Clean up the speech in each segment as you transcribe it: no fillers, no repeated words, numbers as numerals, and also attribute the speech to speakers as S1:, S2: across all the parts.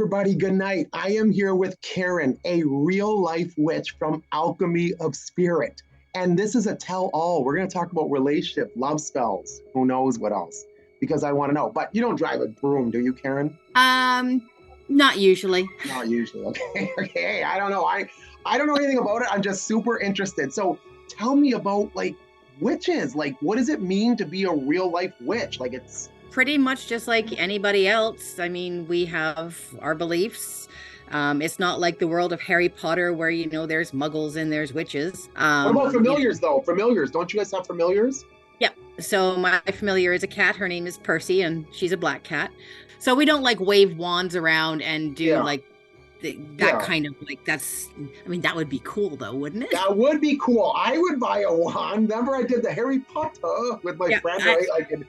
S1: everybody. Good night. I am here with Karen, a real life witch from Alchemy of Spirit. And this is a tell all. We're going to talk about relationship, love spells, who knows what else, because I want to know. But you don't drive a broom, do you, Karen?
S2: Not usually.
S1: Not usually. Okay. Okay. I don't know. I don't know anything about it. I'm just super interested. So tell me about like witches. Like, what does it mean to be a real life witch? Like, it's
S2: Pretty much just like anybody else. I mean, we have our beliefs. It's not like the world of Harry Potter where, there's muggles and there's witches.
S1: what about familiars though? Familiars. Don't you guys have familiars?
S2: Yeah. So my familiar is a cat. Her name is Percy, and she's a black cat. So we don't like wave wands around and do
S1: Yeah.
S2: like that kind of like that would be cool though, wouldn't it?
S1: That would be cool. I would buy a wand. Remember I did the Harry Potter with my friend, right? I could.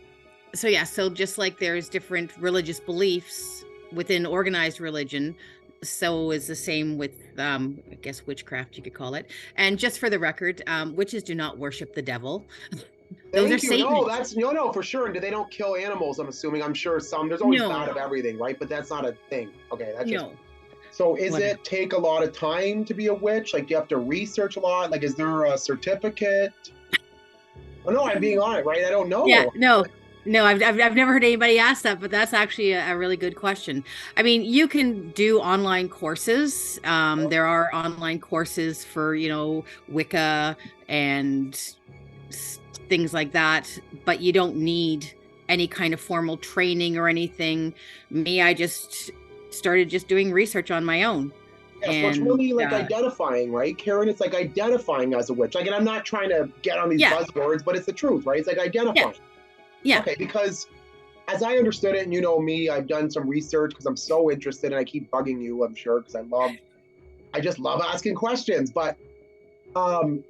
S2: So just like there's different religious beliefs within organized religion, so is the same with I guess witchcraft you could call it. And just for the record, witches do not worship the devil. Those are
S1: Thank you. No,
S2: Satanists.
S1: that's no, for sure. And they don't kill animals, I'm assuming. I'm sure some there's always
S2: No.
S1: bad of everything, right? But that's not a thing. Okay, that's just
S2: No.
S1: so is
S2: What-
S1: it take a lot of time to be a witch? Like, do you have to research a lot? Like, is there a certificate? Oh no, I'm being honest, right? I don't know.
S2: Yeah, no, I've never heard anybody ask that, but that's actually a really good question. I mean, you can do online courses. There are online courses for, Wicca and things like that, but you don't need any kind of formal training or anything. Me, I just started just doing research on my own.
S1: Yeah, so it's
S2: And,
S1: really like identifying, right, Karen? It's like identifying as a witch. Like, and I'm not trying to get on these
S2: Yeah.
S1: buzzwords, but it's the truth, right? It's like identifying.
S2: Yeah.
S1: Okay, because as I understood it, and you know me, I've done some research because I'm so interested, and I keep bugging you, I'm sure, because I just love asking questions. But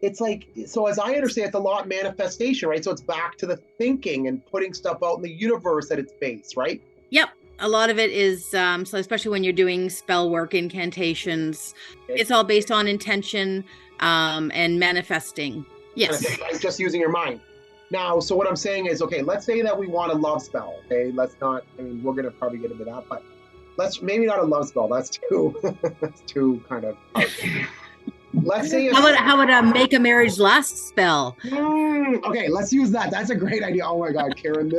S1: it's like, so as I understand, it's a lot manifestation, right? So it's back to the thinking and putting stuff out in the universe at its base, right?
S2: Yep. A lot of it is, so especially when you're doing spell work, incantations,
S1: Okay.
S2: it's all based on intention and manifesting. Yes.
S1: Right? Just using your mind. Now, so what I'm saying is, okay, let's say that we want a love spell, okay? Let's not, I mean, we're going to probably get into that, but let's, maybe not a love spell. That's too, that's too kind of, let's say,
S2: How would a make a marriage last spell?
S1: Okay, let's use that. That's a great idea. Oh my God, Karen,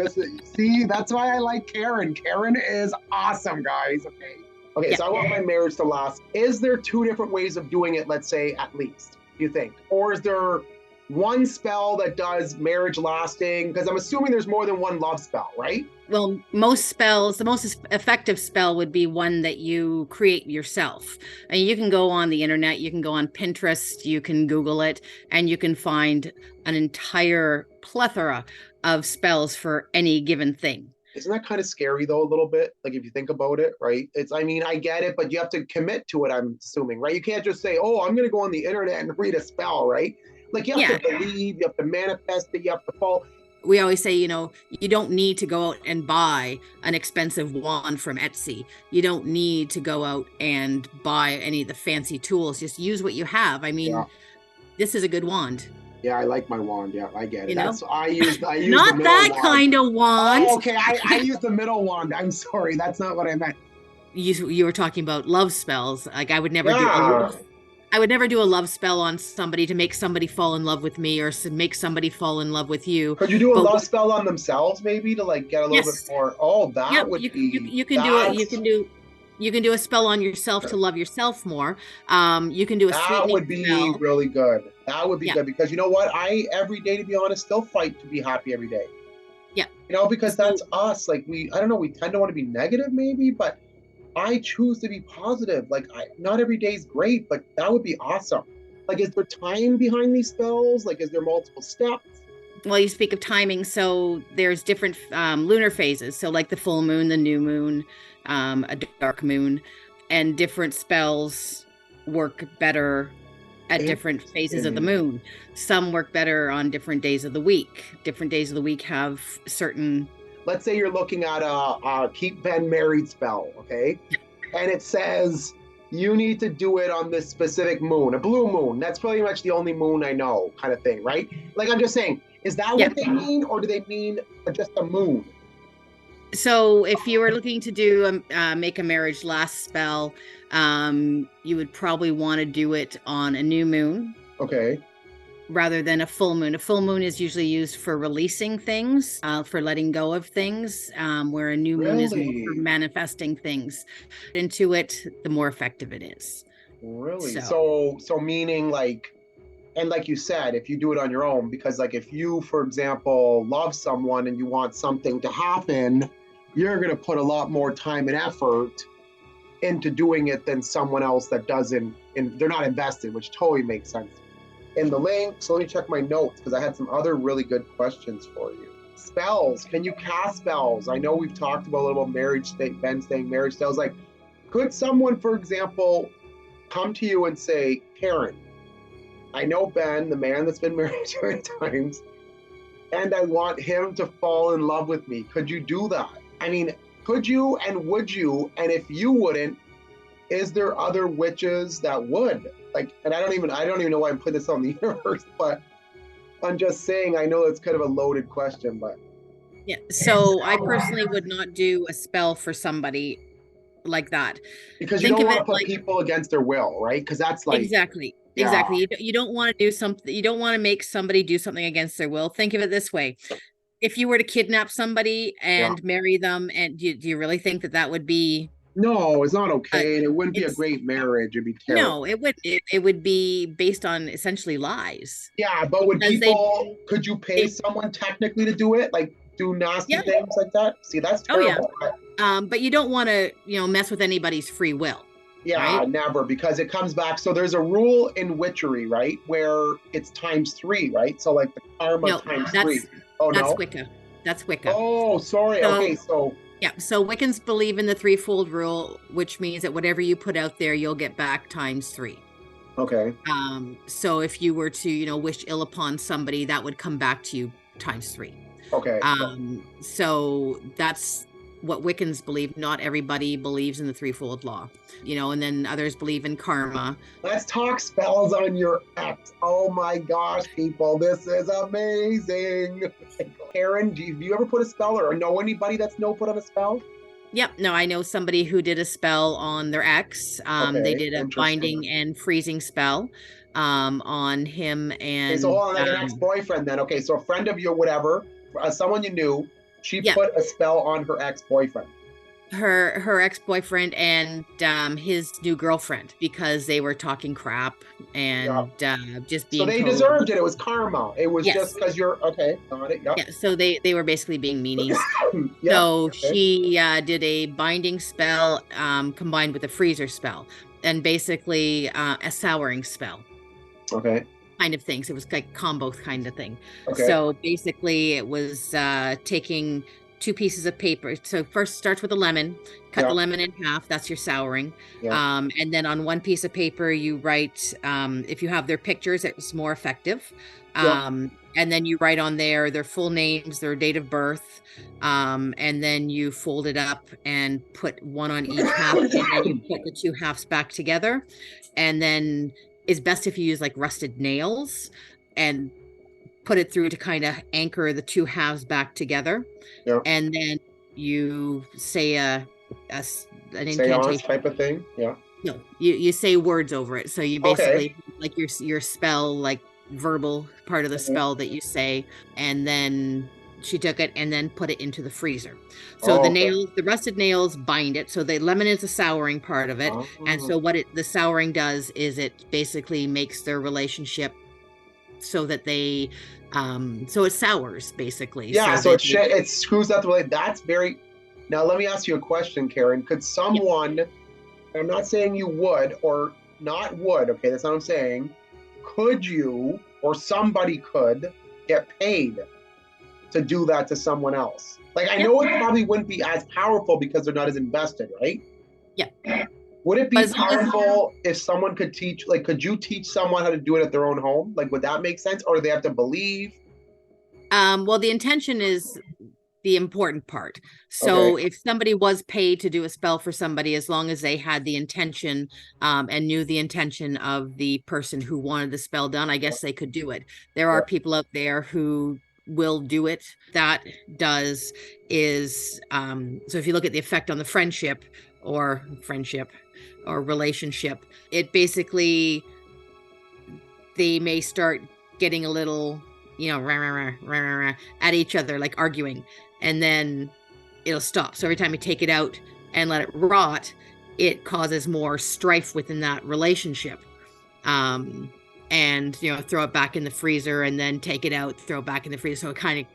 S1: see, that's why I like Karen. Karen is awesome, guys. Okay. Okay, so I want my marriage to last. Is there two different ways of doing it, let's say, at least, do you think? Or is there one spell that does marriage lasting? Because I'm assuming there's more than one love spell, right?
S2: Well, most spells, the most effective spell would be one that you create yourself. And you can go on the internet, you can go on Pinterest, you can Google it, and you can find an entire plethora of spells for any given thing.
S1: Isn't that kind of scary though, a little bit? Like if you think about it, right? It's, I mean, I get it, but you have to commit to it, I'm assuming, right? You can't just say, oh, I'm going to go on the internet and read a spell, right? Like you have to believe, you have to manifest it, you have to fall.
S2: We always say, you don't need to go out and buy an expensive wand from Etsy. You don't need to go out and buy any of the fancy tools. Just use what you have. I mean, this is a good wand.
S1: Yeah, I like my wand. Yeah, I get it. I use
S2: not
S1: the
S2: that
S1: wand.
S2: kind of wand.
S1: Oh, okay, I use the middle wand. I'm sorry, that's not what I meant.
S2: You were talking about love spells. Like I would never do a love spell on somebody to make somebody fall in love with me or to make somebody fall in love with you.
S1: Could you do a love spell on themselves, maybe, to like get a little bit more? Oh, that would be.
S2: You can do it. You can do a spell on yourself to love yourself more. You can do a
S1: that would be
S2: spell.
S1: really good. That would be good because you know what? I every day, to be honest, still fight to be happy every day.
S2: Yeah.
S1: Because that's us. Like I don't know, we tend to want to be negative maybe, but I choose to be positive. Like not every day is great, but that would be awesome. Like, is there time behind these spells? Like, is there multiple steps?
S2: Well, you speak of timing, so there's different lunar phases. So like the full moon, the new moon, a dark moon, and different spells work better at different phases of the moon. Some work better on different days of the week. Different days of the week have certain...
S1: Let's say you're looking at a keep Ben married spell, okay? And it says you need to do it on this specific moon, a blue moon. That's pretty much the only moon I know, kind of thing, right? Like I'm just saying, is that what they mean, or do they mean just a moon?
S2: So if you were looking to do make a marriage last spell, you would probably want to do it on a new moon
S1: Okay.
S2: rather than a full moon. A full moon is usually used for releasing things, for letting go of things, where a new moon is more for
S1: Really?
S2: manifesting things. Into it, the more effective it is.
S1: Really?
S2: So,
S1: So meaning like, and like you said, if you do it on your own, because like if you, for example, love someone and you want something to happen, you're gonna put a lot more time and effort into doing it than someone else that doesn't, and they're not invested, which totally makes sense. In the link, so let me check my notes because I had some other really good questions for you. Spells, can you cast spells? I know we've talked about a little about marriage state, Ben saying marriage spells. Like, could someone, for example, come to you and say, Karen, I know Ben, the man that's been married 2 times, and I want him to fall in love with me. Could you do that? I mean, could you and would you? And if you wouldn't, is there other witches that would? Like, and I don't even know why I'm putting this on the universe, but I'm just saying I know it's kind of a loaded question, but
S2: yeah. So I personally would not do a spell for somebody like that.
S1: because you
S2: Think
S1: don't
S2: of
S1: want
S2: it
S1: to put
S2: like
S1: people against their will, right? Because that's like,
S2: exactly.
S1: yeah,
S2: Exactly. You don't want to do something, you don't want to make somebody do something against their will. Think of it this way. If you were to kidnap somebody
S1: yeah.
S2: and marry them, and do you really think that that would be
S1: No, it's not
S2: uh,
S1: okay, and it wouldn't be a
S2: it's
S1: great marriage. It'd be terrible.
S2: no, it would be based on essentially lies
S1: Yeah, but would
S2: because
S1: people? Could you pay
S2: they
S1: someone technically to do it? Like do nasty
S2: yeah.
S1: things like that? See, that's
S2: Oh yeah.
S1: terrible.
S2: But you don't want to, mess with anybody's free will,
S1: Yeah,
S2: right?
S1: never, because it comes back. So there's a rule in witchery, right, where it's times three, right? So like the karma
S2: No,
S1: times three.
S2: that's
S1: Oh
S2: that's
S1: no.
S2: Wicca. That's Wicca.
S1: Oh, sorry. Okay,
S2: So
S1: so
S2: yeah, so Wiccans believe in the threefold rule, which means that whatever you put out there, you'll get back times three.
S1: okay,
S2: So if you were to, wish ill upon somebody, that would come back to you times three.
S1: okay.
S2: So that's what Wiccans believe. Not everybody believes in the threefold law, and then others believe in karma.
S1: Let's talk spells on your ex. Oh my gosh, people, this is amazing. Karen, do you ever put a spell or know anybody that's no put on a spell?
S2: Yep. No, I know somebody who did a spell on their ex. They
S1: Okay,
S2: did a
S1: interesting.
S2: binding and freezing spell on him
S1: Okay, so
S2: and
S1: hold on, like an ex-boyfriend then. Okay, so a friend of you, whatever, someone you knew, she
S2: yeah,
S1: put a spell on her ex-boyfriend.
S2: her ex-boyfriend and his new girlfriend because they were talking crap
S1: Yeah.
S2: and just
S1: So
S2: being
S1: they
S2: total
S1: deserved it. It was karma. It was just
S2: yes.
S1: because you're okay. Got it. Yep.
S2: Yeah, so they were basically being meanies.
S1: Yep.
S2: So
S1: Okay.
S2: she did a binding spell combined with a freezer spell and basically a souring spell
S1: Okay.
S2: kind of things. It was like combo kind of thing.
S1: Okay.
S2: So basically, it was taking two pieces of paper. So first starts with a lemon, cut the
S1: Yeah.
S2: lemon in half. That's your souring.
S1: Yeah.
S2: And then on one piece of paper, you write, if you have their pictures, it's more effective.
S1: Yep.
S2: And then you write on there their full names, their date of birth. And then you fold it up and put one on each half. And then you put the two halves back together. And then is best if you use like rusted nails and put it through to kind of anchor the two halves back together.
S1: Yeah.
S2: And then you say an
S1: Seance
S2: incantation.
S1: type of thing. Yeah.
S2: No, you say words over it. So you
S1: Okay.
S2: basically like your spell, like verbal part of the
S1: Mhm.
S2: spell that you say, and then she took it and then put it into the freezer. So
S1: Oh, okay.
S2: the rusted nails bind it. So the lemon is the souring part of it. And
S1: Oh.
S2: so the souring does is it basically makes their relationship so that they so it sours basically
S1: Yeah.
S2: so
S1: So
S2: that
S1: it screws out the way. That's very. Now let me ask you a question, Karen. Could
S2: yeah.
S1: someone? I'm not saying you would or not would. Okay, that's what I'm saying. Could you or somebody could get paid to do that to someone else? Like, I
S2: Yep.
S1: know it probably wouldn't be as powerful because they're not as invested, right?
S2: Yeah.
S1: Would it
S2: But
S1: be
S2: as long as
S1: powerful if someone could teach, like, could you teach someone how to do it at their own home? Like, would that make sense? Or do they have to believe?
S2: well the intention is the important part.
S1: Okay.
S2: So if somebody was paid to do a spell for somebody, as long as they had the intention and knew the intention of the person who wanted the spell done, I guess they could do it. There
S1: Yeah.
S2: are people out there who will do it. That does is so if you look at the effect on the friendship or relationship, it basically, they may start getting a little, rah, rah, rah, rah, rah, rah, at each other, like arguing, and then it'll stop. So every time you take it out and let it rot, it causes more strife within that relationship. And throw it back in the freezer, and then take it out, throw it back in the freezer, so it kind of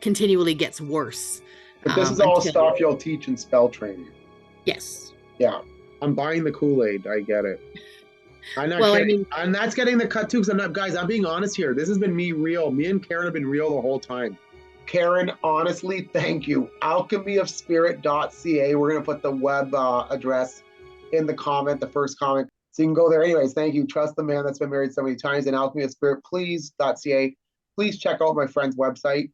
S2: continually gets worse.
S1: But this is all stuff you'll teach in spell training.
S2: Yes.
S1: Yeah. I'm buying the Kool-Aid. I get it. I'm not kidding. And that's getting the cut too, because guys, I'm being honest here. This has been me real. Me and Karen have been real the whole time. Karen, honestly, thank you. alchemyofspirit.ca. We're going to put the web address in the first comment. So you can go there. Anyways, thank you. Trust the man that's been married so many times. And alchemyofspirit.ca. Please check out my friend's website.